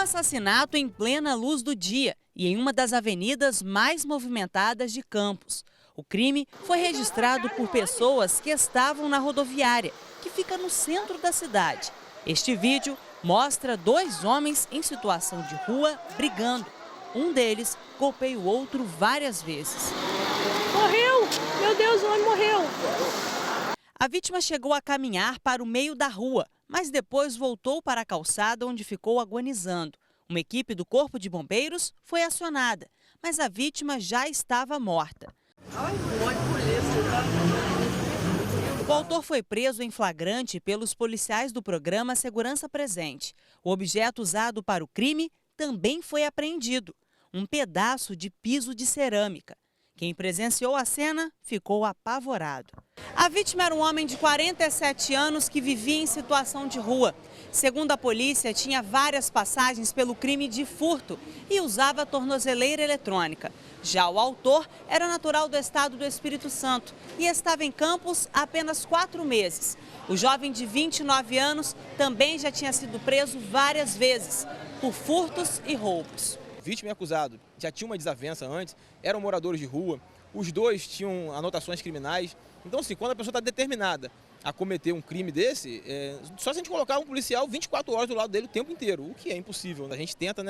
assassinato em plena luz do dia e em uma das avenidas mais movimentadas de Campos. O crime foi registrado por pessoas que estavam na rodoviária, que fica no centro da cidade. Este vídeo mostra dois homens em situação de rua brigando. Um deles golpeia o outro várias vezes. Morreu! Meu Deus, o homem morreu! A vítima chegou a caminhar para o meio da rua, mas depois voltou para a calçada onde ficou agonizando. Uma equipe do Corpo de Bombeiros foi acionada, mas a vítima já estava morta. O autor foi preso em flagrante pelos policiais do programa Segurança Presente. O objeto usado para o crime também foi apreendido: um pedaço de piso de cerâmica. Quem presenciou a cena ficou apavorado. A vítima era um homem de 47 anos que vivia em situação de rua. Segundo a polícia, tinha várias passagens pelo crime de furto e usava tornozeleira eletrônica. Já o autor era natural do estado do Espírito Santo e estava em Campos há apenas 4 meses. O jovem de 29 anos também já tinha sido preso várias vezes por furtos e roubos. Vítima e acusado já tinham uma desavença antes, eram moradores de rua, os dois tinham anotações criminais. Então, assim, quando a pessoa está determinada a cometer um crime desse, só se a gente colocar um policial 24 horas do lado dele o tempo inteiro, o que é impossível. A gente tenta,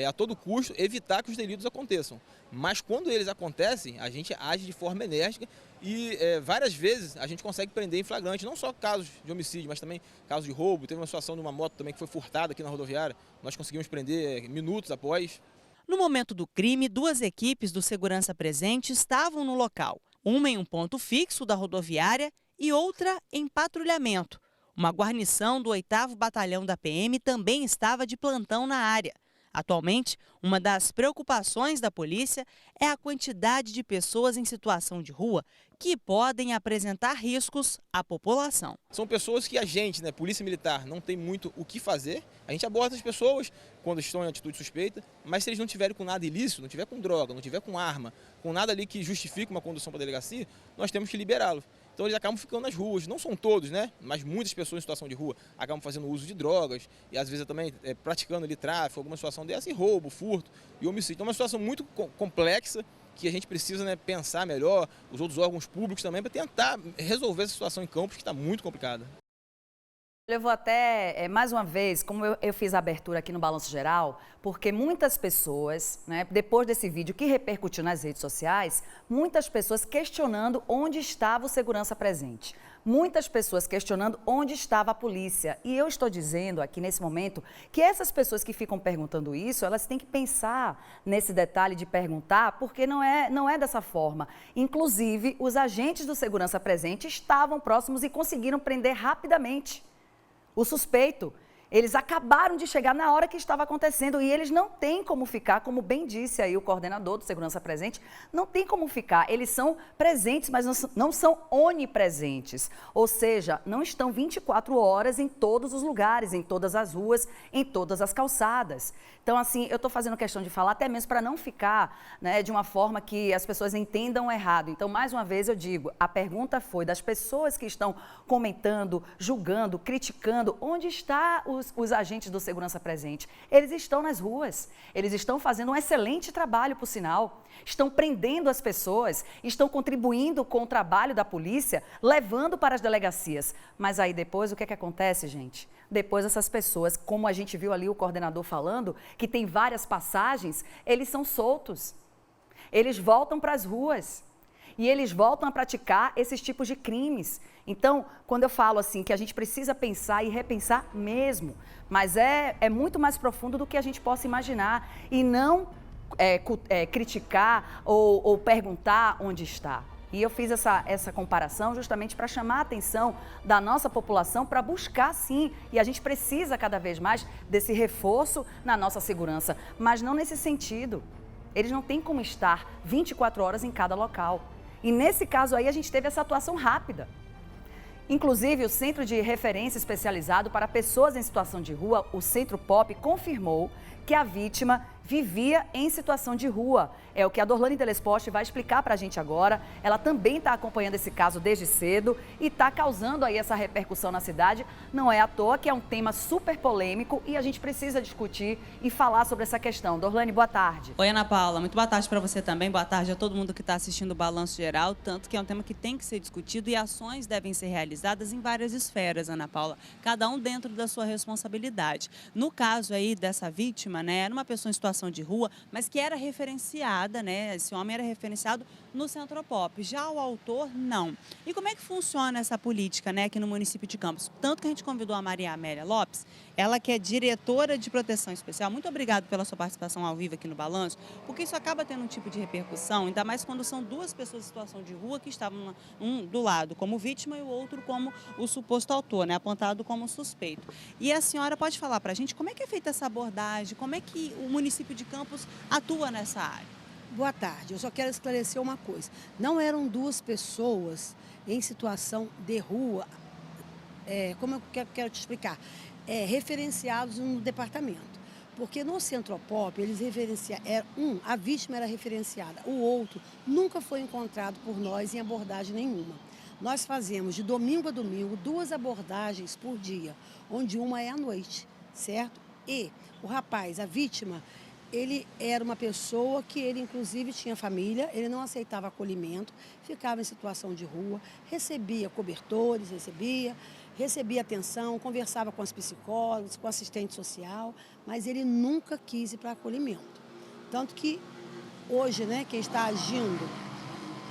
a todo custo, evitar que os delitos aconteçam. Mas quando eles acontecem, a gente age de forma enérgica e várias vezes a gente consegue prender em flagrante, não só casos de homicídio, mas também casos de roubo. Teve uma situação de uma moto também que foi furtada aqui na rodoviária, nós conseguimos prender minutos após. No momento do crime, 2 equipes do Segurança Presente estavam no local. Uma em um ponto fixo da rodoviária e outra em patrulhamento. Uma guarnição do 8º Batalhão da PM também estava de plantão na área. Atualmente, uma das preocupações da polícia é a quantidade de pessoas em situação de rua que podem apresentar riscos à população. São pessoas que a gente, Polícia Militar, não tem muito o que fazer. A gente aborda as pessoas quando estão em atitude suspeita, mas se eles não tiverem com nada ilícito, não tiver com droga, não tiver com arma, com nada ali que justifique uma condução para a delegacia, nós temos que liberá-los. Então eles acabam ficando nas ruas, não são todos, mas muitas pessoas em situação de rua acabam fazendo uso de drogas e às vezes também praticando ali tráfico, alguma situação dessa, e roubo, furto e homicídio. Então é uma situação muito complexa que a gente precisa pensar melhor, os outros órgãos públicos também, para tentar resolver essa situação em Campos que está muito complicada. Eu vou até, mais uma vez, como eu fiz a abertura aqui no Balanço Geral, porque muitas pessoas, depois desse vídeo que repercutiu nas redes sociais, muitas pessoas questionando onde estava o Segurança Presente. Muitas pessoas questionando onde estava a polícia. E eu estou dizendo aqui nesse momento que essas pessoas que ficam perguntando isso, elas têm que pensar nesse detalhe de perguntar, porque não é dessa forma. Inclusive, os agentes do Segurança Presente estavam próximos e conseguiram prender rapidamente o suspeito. Eles acabaram de chegar na hora que estava acontecendo e eles não têm como ficar, como bem disse aí o coordenador do Segurança Presente, não tem como ficar. Eles são presentes, mas não são onipresentes. Ou seja, não estão 24 horas em todos os lugares, em todas as ruas, em todas as calçadas. Então, assim, eu estou fazendo questão de falar até mesmo para não ficar de uma forma que as pessoas entendam errado. Então, mais uma vez eu digo, a pergunta foi das pessoas que estão comentando, julgando, criticando, onde está os agentes do Segurança Presente? Eles estão nas ruas, eles estão fazendo um excelente trabalho, por sinal, estão prendendo as pessoas, estão contribuindo com o trabalho da polícia, levando para as delegacias. Mas aí depois, o que é que acontece, gente? Depois essas pessoas, como a gente viu ali o coordenador falando, que tem várias passagens, eles são soltos, eles voltam para as ruas. E eles voltam a praticar esses tipos de crimes. Então, quando eu falo assim que a gente precisa pensar e repensar mesmo, mas é muito mais profundo do que a gente possa imaginar e não criticar ou perguntar onde está. E eu fiz essa comparação justamente para chamar a atenção da nossa população para buscar sim, e a gente precisa cada vez mais desse reforço na nossa segurança, mas não nesse sentido. Eles não têm como estar 24 horas em cada local. E nesse caso aí a gente teve essa atuação rápida. Inclusive, o Centro de Referência Especializado para Pessoas em Situação de Rua, o Centro POP, confirmou que a vítima vivia em situação de rua. É o que a Dorlane Telesport vai explicar para a gente agora. Ela também está acompanhando esse caso desde cedo e está causando aí essa repercussão na cidade. Não é à toa que é um tema super polêmico e a gente precisa discutir e falar sobre essa questão. Dorlane, boa tarde. Oi, Ana Paula. Muito boa tarde para você também. Boa tarde a todo mundo que está assistindo o Balanço Geral. Tanto que é um tema que tem que ser discutido e ações devem ser realizadas em várias esferas, Ana Paula. Cada um dentro da sua responsabilidade. No caso aí dessa vítima, né, era uma pessoa em situação de rua, mas que era referenciada, né? Esse homem era referenciado no Centropop. Já o autor, não. E como é que funciona essa política, né, aqui no município de Campos? Tanto que a gente convidou a Maria Amélia Lopes, ela que é diretora de proteção especial. Muito obrigada pela sua participação ao vivo aqui no Balanço, porque isso acaba tendo um tipo de repercussão, ainda mais quando são duas pessoas em situação de rua que estavam um do lado como vítima e o outro como o suposto autor, né, apontado como suspeito. E a senhora pode falar para a gente como é que é feita essa abordagem, como é que o município de Campos atua nessa área? Boa tarde, eu só quero esclarecer uma coisa. Não eram duas pessoas em situação de rua, como eu quero te explicar, referenciados no departamento. Porque no Centropop, eles referenciaram, a vítima era referenciada, o outro nunca foi encontrado por nós em abordagem nenhuma. Nós fazemos de domingo a domingo 2 abordagens por dia, onde uma é à noite, certo? E o rapaz, a vítima, ele era uma pessoa que ele, inclusive, tinha família, ele não aceitava acolhimento, ficava em situação de rua, recebia cobertores, recebia atenção, conversava com as psicólogas, com assistente social, mas ele nunca quis ir para acolhimento. Tanto que hoje, né, quem está agindo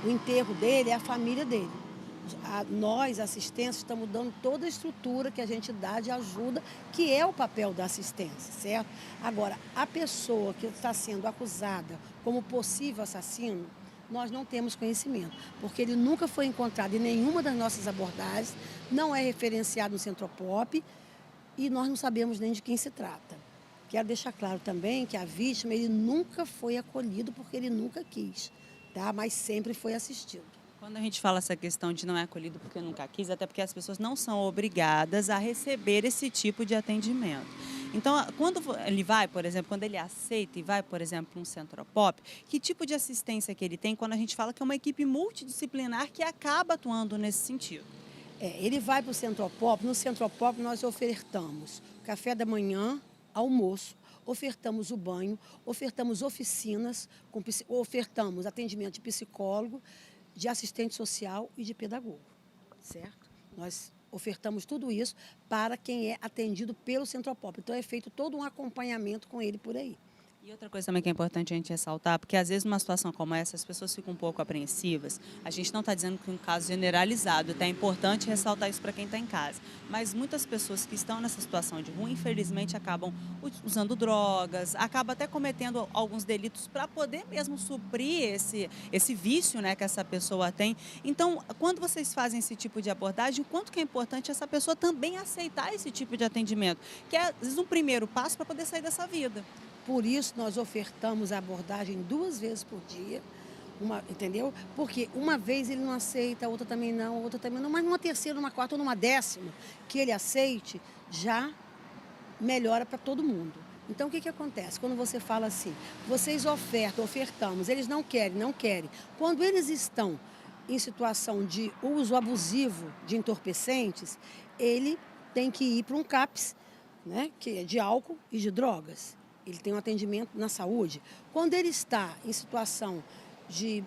o enterro dele é a família dele. Nós, assistência, estamos dando toda a estrutura que a gente dá de ajuda, que é o papel da assistência, certo? Agora, a pessoa que está sendo acusada como possível assassino, nós não temos conhecimento, porque ele nunca foi encontrado em nenhuma das nossas abordagens, não é referenciado no Centropop e nós não sabemos nem de quem se trata. Quero deixar claro também que a vítima, ele nunca foi acolhido porque ele nunca quis, tá? Mas sempre foi assistido. Quando a gente fala essa questão de não é acolhido porque nunca quis, até porque as pessoas não são obrigadas a receber esse tipo de atendimento. Então, quando ele vai, por exemplo, quando ele aceita e vai, por exemplo, para um Centropop, que tipo de assistência que ele tem quando a gente fala que é uma equipe multidisciplinar que acaba atuando nesse sentido? Ele vai para o Centropop, no Centropop nós ofertamos café da manhã, almoço, ofertamos o banho, ofertamos oficinas, ofertamos atendimento de psicólogo, de assistente social e de pedagogo, certo? Nós ofertamos tudo isso para quem é atendido pelo Centropop. Então, é feito todo um acompanhamento com ele por aí. E outra coisa também que é importante a gente ressaltar, porque às vezes numa situação como essa as pessoas ficam um pouco apreensivas. A gente não está dizendo que é um caso generalizado, tá? É importante ressaltar isso para quem está em casa. Mas muitas pessoas que estão nessa situação de rua, infelizmente, acabam usando drogas, acabam até cometendo alguns delitos para poder mesmo suprir esse vício, né, que essa pessoa tem. Então, quando vocês fazem esse tipo de abordagem, o quanto que é importante essa pessoa também aceitar esse tipo de atendimento, que é, às vezes, um primeiro passo para poder sair dessa vida. Por isso, nós ofertamos a abordagem 2 vezes por dia, entendeu? Porque uma vez ele não aceita, a outra também não, a outra também não, mas numa terceira, numa quarta ou numa 10ª que ele aceite, já melhora para todo mundo. Então, o que acontece? Quando você fala assim, vocês ofertamos, eles não querem. Quando eles estão em situação de uso abusivo de entorpecentes, ele tem que ir para um CAPS, né, que é de álcool e de drogas. Ele tem um atendimento na saúde. Quando ele está em situação de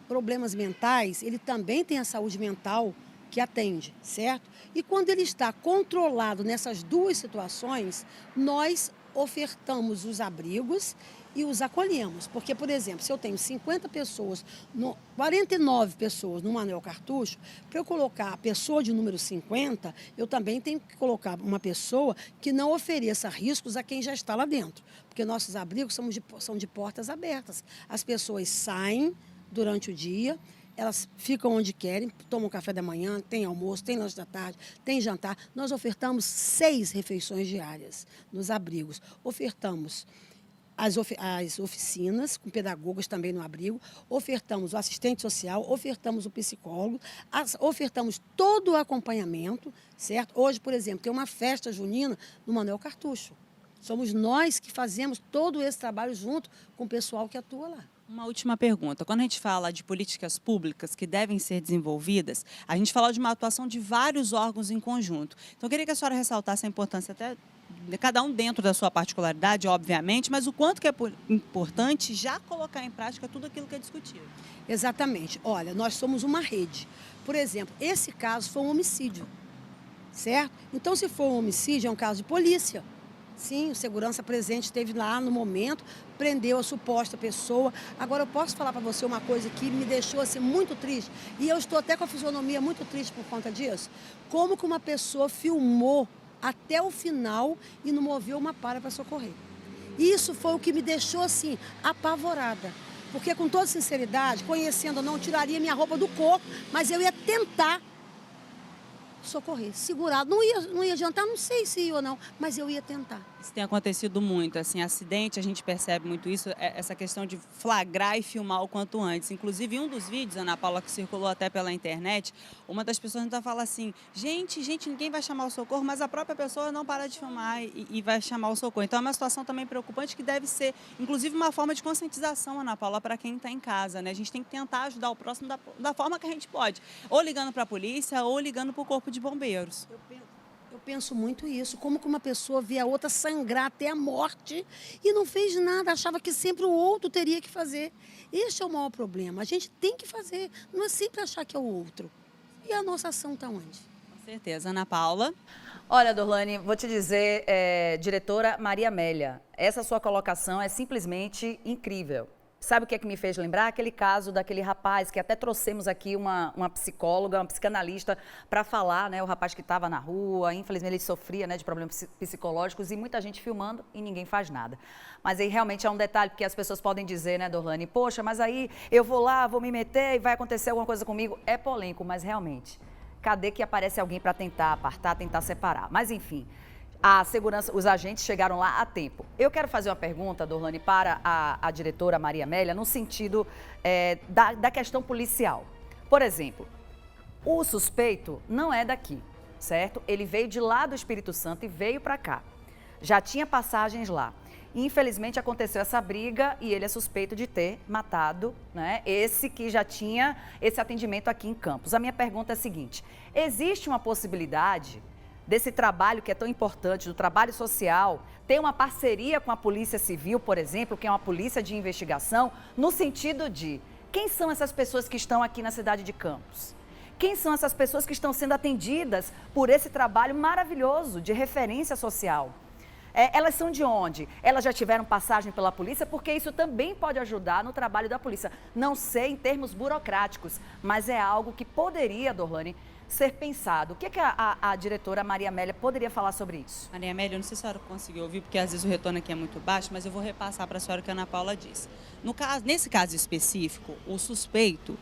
problemas mentais, ele também tem a saúde mental que atende, certo? E quando ele está controlado nessas 2 situações, nós ofertamos os abrigos e os acolhemos. Porque, por exemplo, se eu tenho 50 pessoas, 49 pessoas no Manuel Cartucho, para eu colocar a pessoa de número 50, eu também tenho que colocar uma pessoa que não ofereça riscos a quem já está lá dentro. Porque nossos abrigos são de portas abertas. As pessoas saem durante o dia, elas ficam onde querem, tomam café da manhã, tem almoço, tem lanche da tarde, tem jantar. Nós ofertamos 6 refeições diárias nos abrigos. Ofertamos as oficinas, com pedagogos também no abrigo, ofertamos o assistente social, ofertamos o psicólogo, ofertamos todo o acompanhamento, certo? Hoje, por exemplo, tem uma festa junina no Manuel Cartucho. Somos nós que fazemos todo esse trabalho junto com o pessoal que atua lá. Uma última pergunta. Quando a gente fala de políticas públicas que devem ser desenvolvidas, a gente fala de uma atuação de vários órgãos em conjunto. Então, eu queria que a senhora ressaltasse a importância até de cada um dentro da sua particularidade, obviamente, mas o quanto que é importante já colocar em prática tudo aquilo que é discutido. Exatamente. Olha, nós somos uma rede. Por exemplo, esse caso foi um homicídio, certo? Então, se for um homicídio, é um caso de polícia. Sim, o segurança presente esteve lá no momento, prendeu a suposta pessoa. Agora, eu posso falar para você uma coisa que me deixou assim, muito triste, e eu estou até com a fisionomia muito triste por conta disso. Como que uma pessoa filmou até o final e não moveu uma para socorrer? Isso foi o que me deixou assim, apavorada. Porque, com toda sinceridade, conhecendo ou não, eu tiraria minha roupa do corpo, mas eu ia tentar socorrer, segurado. Não ia adiantar, não sei se ia ou não, mas eu ia tentar. Isso tem acontecido muito, assim, acidente, a gente percebe muito isso, essa questão de flagrar e filmar o quanto antes. Inclusive, em um dos vídeos, Ana Paula, que circulou até pela internet, uma das pessoas ainda fala assim, gente, ninguém vai chamar o socorro, mas a própria pessoa não para de filmar e vai chamar o socorro. Então, é uma situação também preocupante que deve ser, inclusive, uma forma de conscientização, Ana Paula, para quem está em casa, né? A gente tem que tentar ajudar o próximo da forma que a gente pode, ou ligando para a polícia, ou ligando para o corpo de bombeiros. Eu penso muito isso, como que uma pessoa vê a outra sangrar até a morte e não fez nada, achava que sempre o outro teria que fazer. Este é o maior problema, a gente tem que fazer, não é sempre achar que é o outro. E a nossa ação está onde? Com certeza. Ana Paula? Olha, Dorlane, vou te dizer, diretora Maria Amélia, essa sua colocação é simplesmente incrível. Sabe o que é que me fez lembrar? Aquele caso daquele rapaz que até trouxemos aqui uma psicóloga, uma psicanalista para falar, né? O rapaz que estava na rua, infelizmente ele sofria, né, de problemas psicológicos e muita gente filmando e ninguém faz nada. Mas aí realmente é um detalhe, porque as pessoas podem dizer, né, Dorlane, poxa, mas aí eu vou lá, vou me meter e vai acontecer alguma coisa comigo. É polêmico, mas realmente, cadê que aparece alguém para tentar apartar, tentar separar? Mas enfim... A segurança, os agentes chegaram lá a tempo. Eu quero fazer uma pergunta, Dorlane, para a diretora Maria Amélia, no sentido da questão policial. Por exemplo, o suspeito não é daqui, certo? Ele veio de lá do Espírito Santo e veio para cá. Já tinha passagens lá. Infelizmente, aconteceu essa briga e ele é suspeito de ter matado, né, esse que já tinha esse atendimento aqui em Campos. A minha pergunta é a seguinte, existe uma possibilidade desse trabalho que é tão importante, do trabalho social, ter uma parceria com a Polícia Civil, por exemplo, que é uma polícia de investigação, no sentido de quem são essas pessoas que estão aqui na cidade de Campos? Quem são essas pessoas que estão sendo atendidas por esse trabalho maravilhoso de referência social? Elas são de onde? Elas já tiveram passagem pela polícia? Porque isso também pode ajudar no trabalho da polícia. Não sei em termos burocráticos, mas é algo que poderia, Dorlane, ser pensado. O que a diretora Maria Amélia poderia falar sobre isso? Maria Amélia, eu não sei se a senhora conseguiu ouvir, porque às vezes o retorno aqui é muito baixo, mas eu vou repassar para a senhora o que a Ana Paula disse. Nesse caso específico, o suspeito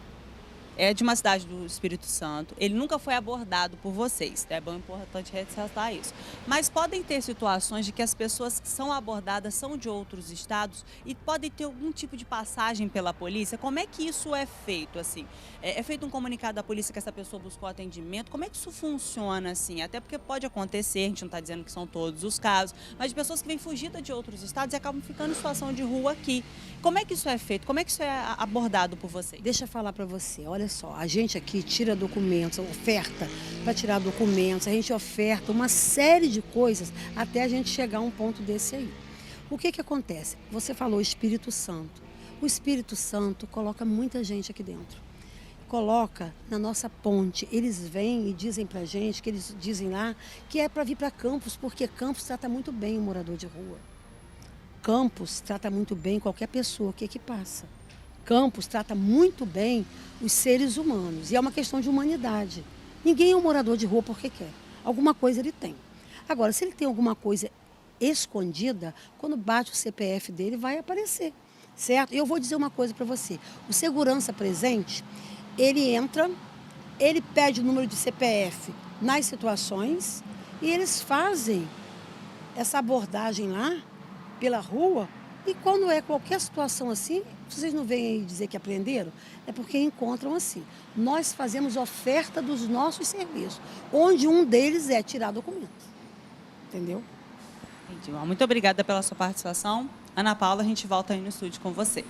é de uma cidade do Espírito Santo, ele nunca foi abordado por vocês, é bom, importante ressaltar isso. Mas podem ter situações de que as pessoas que são abordadas são de outros estados e podem ter algum tipo de passagem pela polícia. Como é que isso é feito, assim? É feito um comunicado da polícia que essa pessoa buscou atendimento? Como é que isso funciona, assim? Até porque pode acontecer, a gente não está dizendo que são todos os casos, mas de pessoas que vêm fugidas de outros estados e acabam ficando em situação de rua aqui. Como é que isso é feito? Como é que isso é abordado por vocês? Deixa eu falar para você, olha só, a gente aqui tira documentos, oferta para tirar documentos, a gente oferta uma série de coisas até a gente chegar a um ponto desse aí. O que acontece? Você falou Espírito Santo. O Espírito Santo coloca muita gente aqui dentro. Coloca na nossa ponte. Eles vêm e dizem pra gente, que eles dizem lá, que é para vir para Campos, porque Campos trata muito bem o morador de rua. Campos trata muito bem qualquer pessoa que passa. Campos trata muito bem os seres humanos. E é uma questão de humanidade. Ninguém é um morador de rua porque quer. Alguma coisa ele tem. Agora, se ele tem alguma coisa escondida, quando bate o CPF dele, vai aparecer. Certo? E eu vou dizer uma coisa para você. O segurança presente, ele entra, ele pede o número de CPF nas situações e eles fazem essa abordagem lá, pela rua, e quando é qualquer situação assim, vocês não vêm aí dizer que aprenderam, é porque encontram assim. Nós fazemos oferta dos nossos serviços, onde um deles é tirar documento. Entendeu? Entendi. Muito obrigada pela sua participação. Ana Paula, a gente volta aí no estúdio com você.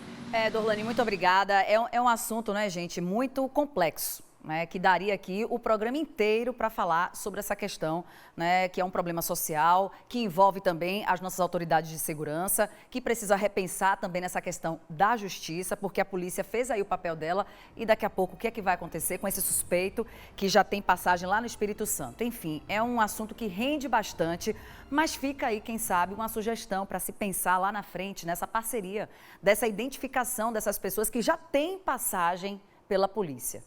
Dorlane, muito obrigada. É um assunto, né, gente, muito complexo. Né, que daria aqui o programa inteiro para falar sobre essa questão, né, que é um problema social, que envolve também as nossas autoridades de segurança, que precisa repensar também nessa questão da justiça, porque a polícia fez aí o papel dela e daqui a pouco o que é que vai acontecer com esse suspeito que já tem passagem lá no Espírito Santo. Enfim, é um assunto que rende bastante, mas fica aí, quem sabe, uma sugestão para se pensar lá na frente, nessa parceria, dessa identificação dessas pessoas que já têm passagem pela polícia.